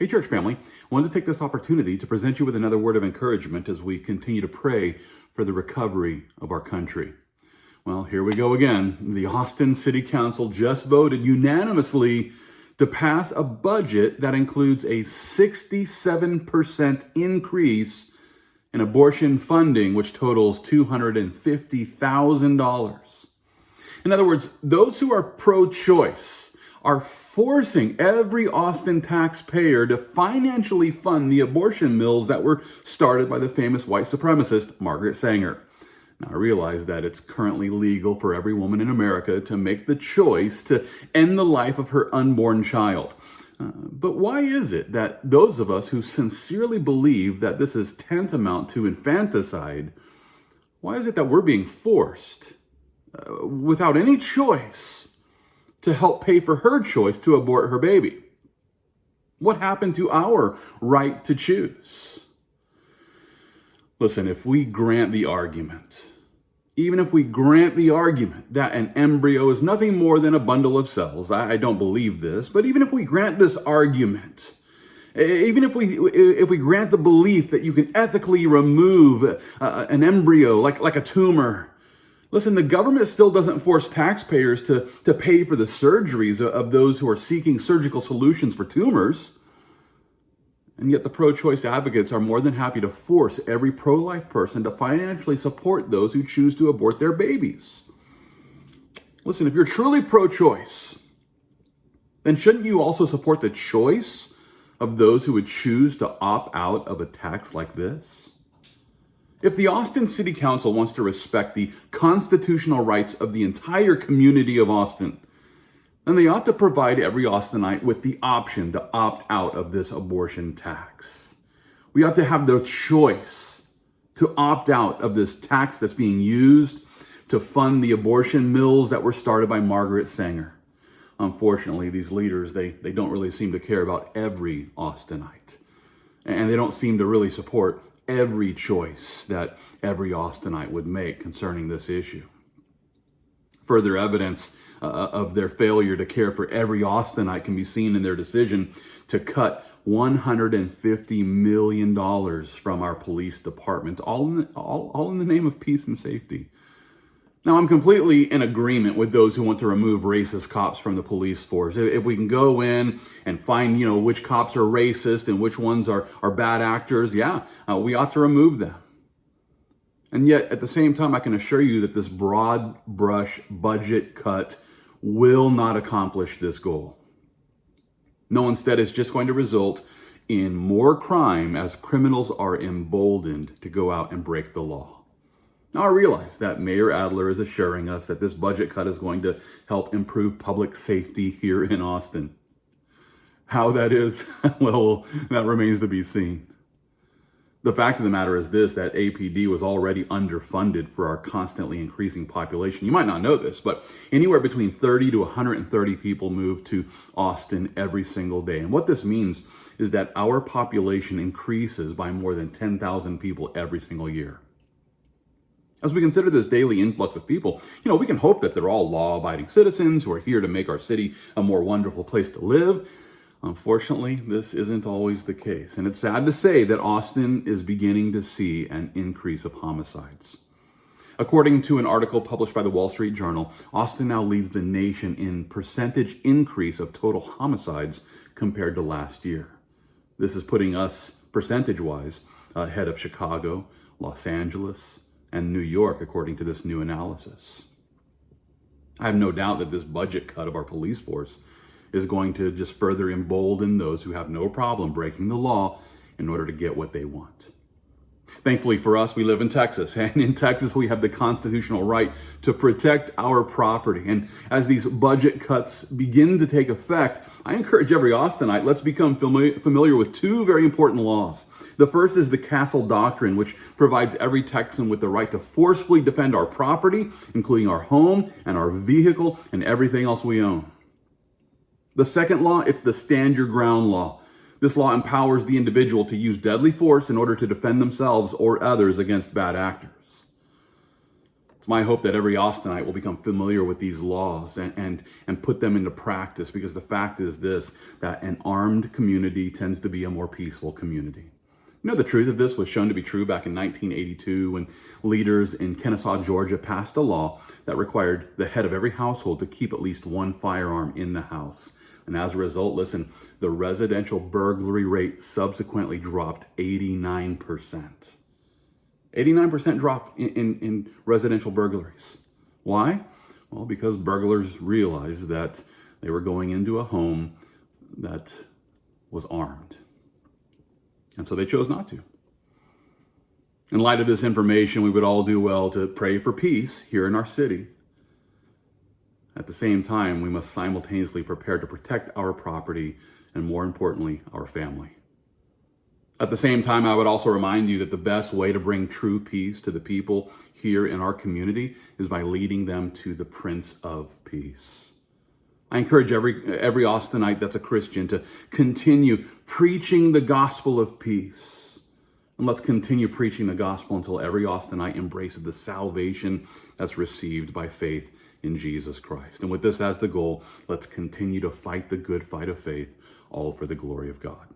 Hey, church family, I wanted to take this opportunity to present you with another word of encouragement as we continue to pray for the recovery of our country. Well, here we go again. The Austin City Council just voted unanimously to pass a budget that includes a 67% increase in abortion funding, which totals $250,000. In other words, those who are pro-choice are forcing every Austin taxpayer to financially fund the abortion mills that were started by the famous white supremacist Margaret Sanger. Now, I realize that it's currently legal for every woman in America to make the choice to end the life of her unborn child. But why is it that those of us who sincerely believe that this is tantamount to infanticide, why is it that we're being forced, without any choice, to help pay for her choice to abort her baby? What happened to our right to choose? Listen, if we grant the argument, even if we grant the argument that an embryo is nothing more than a bundle of cells, I don't believe this, but even if we grant this argument, even if we grant the belief that you can ethically remove an embryo like a tumor, listen, the government still doesn't force taxpayers to pay for the surgeries of those who are seeking surgical solutions for tumors. And yet the pro-choice advocates are more than happy to force every pro-life person to financially support those who choose to abort their babies. Listen, if you're truly pro-choice, then shouldn't you also support the choice of those who would choose to opt out of a tax like this? If the Austin City Council wants to respect the constitutional rights of the entire community of Austin, then they ought to provide every Austinite with the option to opt out of this abortion tax. We ought to have the choice to opt out of this tax that's being used to fund the abortion mills that were started by Margaret Sanger. Unfortunately, these leaders, they don't really seem to care about every Austinite. And they don't seem to really support every choice that every Austinite would make concerning this issue. Further evidence of their failure to care for every Austinite can be seen in their decision to cut $150 million from our police department, all in the name of peace and safety. Now, I'm completely in agreement with those who want to remove racist cops from the police force. If we can go in and find, which cops are racist and which ones are bad actors, we ought to remove them. And yet, at the same time, I can assure you that this broad brush budget cut will not accomplish this goal. No, instead, it's just going to result in more crime as criminals are emboldened to go out and break the law. Now, I realize that Mayor Adler is assuring us that this budget cut is going to help improve public safety here in Austin. How that is, well, that remains to be seen. The fact of the matter is this, that APD was already underfunded for our constantly increasing population. You might not know this, but anywhere between 30 to 130 people move to Austin every single day. And what this means is that our population increases by more than 10,000 people every single year. As we consider this daily influx of people, we can hope that they're all law-abiding citizens who are here to make our city a more wonderful place to live. Unfortunately, this isn't always the case. And it's sad to say that Austin is beginning to see an increase of homicides. According to an article published by the Wall Street Journal, Austin now leads the nation in percentage increase of total homicides compared to last year. This is putting us, percentage-wise, ahead of Chicago, Los Angeles, and New York, according to this new analysis. I have no doubt that this budget cut of our police force is going to just further embolden those who have no problem breaking the law in order to get what they want. Thankfully for us, we live in Texas, and in Texas, we have the constitutional right to protect our property. And as these budget cuts begin to take effect, I encourage every Austinite, let's become familiar with two very important laws. The first is the Castle Doctrine, which provides every Texan with the right to forcefully defend our property, including our home and our vehicle and everything else we own. The second law, it's the Stand Your Ground law. This law empowers the individual to use deadly force in order to defend themselves or others against bad actors. It's my hope that every Austinite will become familiar with these laws and put them into practice, because the fact is this, that an armed community tends to be a more peaceful community. You know, the truth of this was shown to be true back in 1982 when leaders in Kennesaw, Georgia passed a law that required the head of every household to keep at least one firearm in the house. And as a result, listen, the residential burglary rate subsequently dropped 89%. 89% drop in residential burglaries. Why? Well, because burglars realized that they were going into a home that was armed. And so they chose not to. In light of this information, we would all do well to pray for peace here in our city. At the same time, we must simultaneously prepare to protect our property and, more importantly, our family. At the same time, I would also remind you that the best way to bring true peace to the people here in our community is by leading them to the Prince of Peace. I encourage every Austinite that's a Christian to continue preaching the gospel of peace. And let's continue preaching the gospel until every Austinite embraces the salvation that's received by faith in Jesus Christ. And with this as the goal, let's continue to fight the good fight of faith, all for the glory of God.